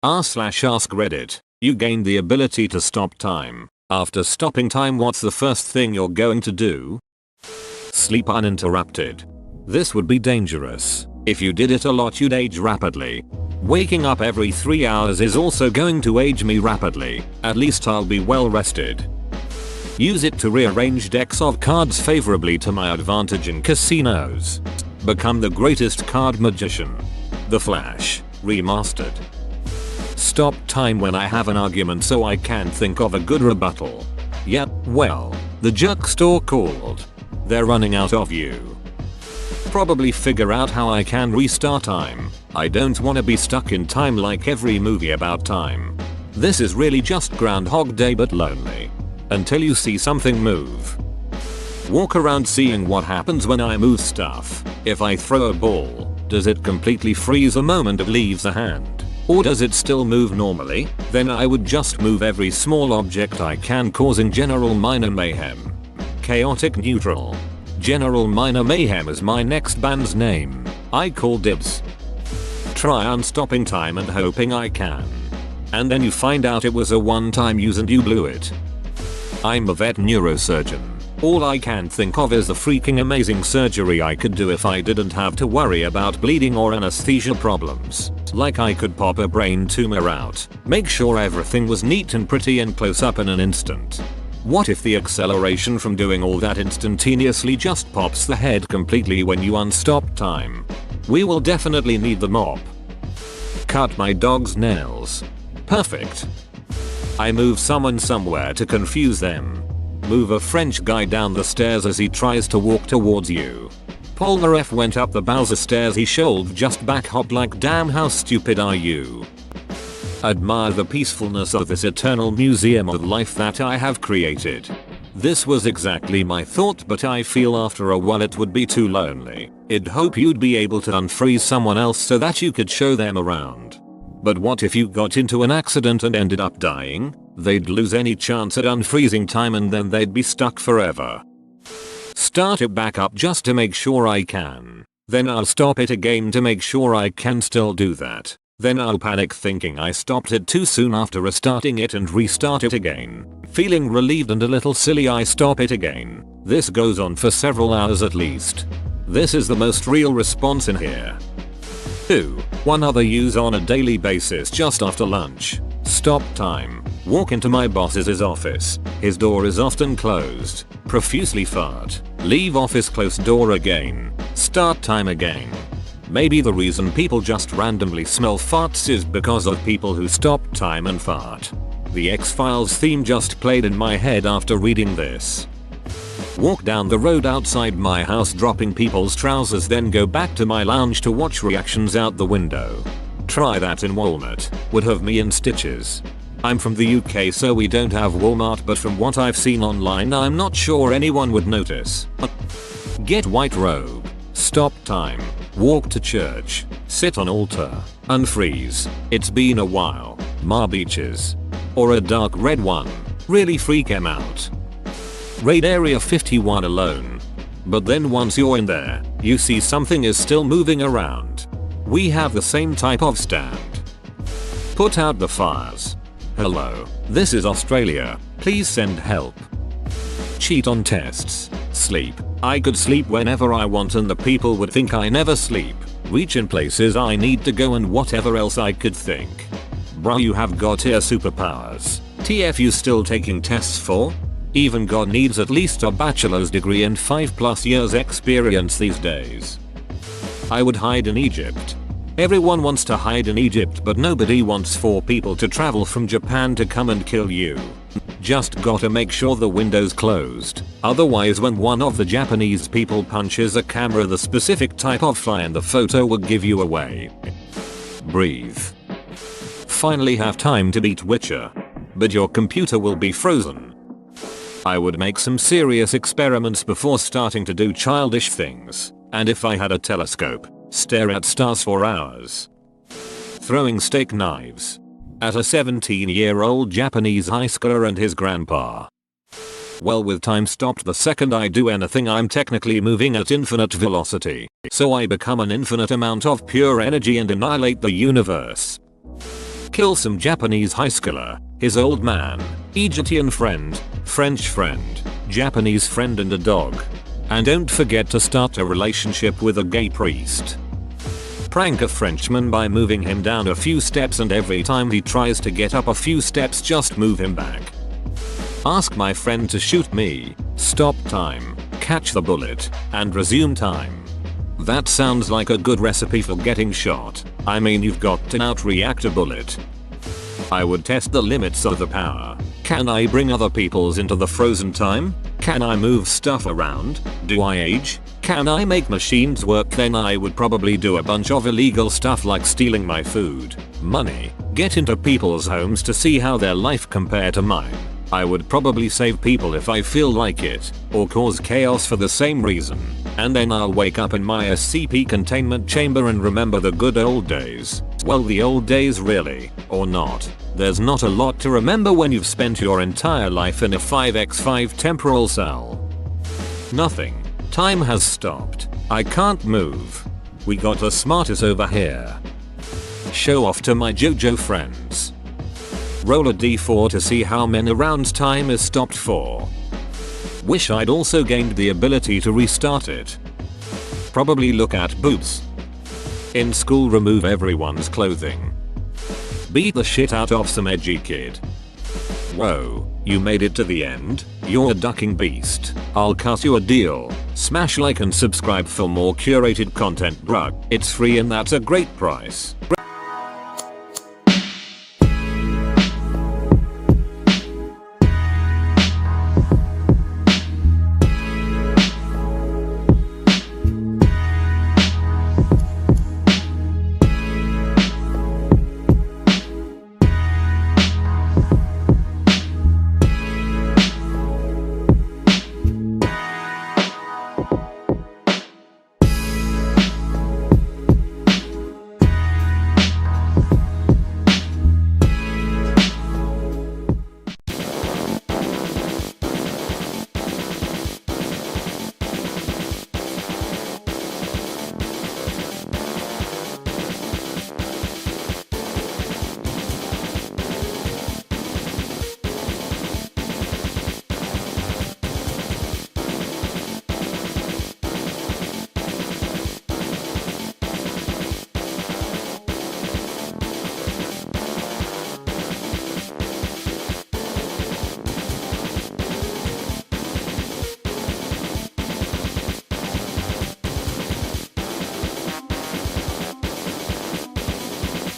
r/ask Reddit. You gain the ability to stop time. After stopping time, what's the first thing you're going to do? Sleep uninterrupted. This would be dangerous. If you did it a lot, you'd age rapidly. Waking up every 3 hours is also going to age me rapidly. At least I'll be well rested. Use it to rearrange decks of cards favorably to my advantage in casinos. Become the greatest card magician. The Flash, remastered. Stop time when I have an argument so I can think of a good rebuttal. Yeah, well, the junk store called. They're running out of you. Probably figure out how I can restart time. I don't want to be stuck in time like every movie about time. This is really just Groundhog Day but lonely. Until you see something move. Walk around seeing what happens when I move stuff. If I throw a ball, does it completely freeze the moment it leaves a hand? Or does it still move normally? Then I would just move every small object I can, causing general minor mayhem. Chaotic neutral. General Minor Mayhem is my next band's name. I call dibs. Try unstopping time and hoping I can. And then you find out it was a one-time use and you blew it. I'm a vet neurosurgeon. All I can think of is the freaking amazing surgery I could do if I didn't have to worry about bleeding or anesthesia problems. Like I could pop a brain tumor out, make sure everything was neat and pretty and close up in an instant. What if the acceleration from doing all that instantaneously just pops the head completely when you unstop time? We will definitely need the mop. Cut my dog's nails. Perfect. I move someone somewhere to confuse them. Move a French guy down the stairs as he tries to walk towards you. Polnareff went up the Bowser stairs, he shoved just back hop like damn how stupid are you. Admire the peacefulness of this eternal museum of life that I have created. This was exactly my thought, but I feel after a while it would be too lonely. I'd hope you'd be able to unfreeze someone else so that you could show them around. But what if you got into an accident and ended up dying? They'd lose any chance at unfreezing time and then they'd be stuck forever. Start it back up just to make sure I can. Then I'll stop it again to make sure I can still do that. Then I'll panic thinking I stopped it too soon after restarting it and restart it again. Feeling relieved and a little silly, I stop it again. This goes on for several hours at least. This is the most real response in here. 2. One other use on a daily basis just after lunch. Stop time. Walk into my boss's office. His door is often closed. Profusely fart. Leave office closed door again. Start time again. Maybe the reason people just randomly smell farts is because of people who stop time and fart. The X-Files theme just played in my head after reading this. Walk down the road outside my house dropping people's trousers, then go back to my lounge to watch reactions out the window. Try that in Walmart. Would have me in stitches. I'm from the UK so we don't have Walmart, but from what I've seen online I'm not sure anyone would notice. Get white robe. Stop time. Walk to church. Sit on altar. Unfreeze. It's been a while. Ma beaches. Or a dark red one. Really freak 'em out. Raid Area 51 alone. But then once you're in there, you see something is still moving around. We have the same type of stand. Put out the fires. Hello, this is Australia. Please send help. Cheat on tests. Sleep. I could sleep whenever I want and the people would think I never sleep. Reach in places I need to go and whatever else I could think. Bruh, you have God tier superpowers. TF, you still taking tests for? Even God needs at least a bachelor's degree and 5+ years experience these days. I would hide in Egypt. Everyone wants to hide in Egypt, but nobody wants 4 people to travel from Japan to come and kill you. Just gotta make sure the window's closed. Otherwise when one of the Japanese people punches a camera, the specific type of fly in the photo will give you away. Breathe. Finally have time to beat Witcher. But your computer will be frozen. I would make some serious experiments before starting to do childish things. And if I had a telescope, stare at stars for hours. Throwing steak knives at a 17-year-old Japanese high schooler and his grandpa. Well, with time stopped the second I do anything, I'm technically moving at infinite velocity, so I become an infinite amount of pure energy and annihilate the universe. Kill some Japanese high schooler, his old man, Egyptian friend, French friend, Japanese friend and a dog. And don't forget to start a relationship with a gay priest. Prank a Frenchman by moving him down a few steps and every time he tries to get up a few steps just move him back. Ask my friend to shoot me, stop time, catch the bullet, and resume time. That sounds like a good recipe for getting shot. I mean, you've got to outreact a bullet. I would test the limits of the power. Can I bring other people's into the frozen time? Can I move stuff around? Do I age? Can I make machines work? Then I would probably do a bunch of illegal stuff like stealing my food, money, get into people's homes to see how their life compare to mine. I would probably save people if I feel like it, or cause chaos for the same reason. And then I'll wake up in my SCP containment chamber and remember the good old days. Well, the old days really, or not. There's not a lot to remember when you've spent your entire life in a 5x5 temporal cell. Nothing. Time has stopped. I can't move. We got the smartest over here. Show off to my JoJo friends. Roll a d4 to see how many rounds time is stopped for. Wish I'd also gained the ability to restart it. Probably look at boobs. In school, remove everyone's clothing. Beat the shit out of some edgy kid. Whoa, you made it to the end? You're a ducking beast. I'll cut you a deal. Smash like and subscribe for more curated content, bruh. It's free and that's a great price.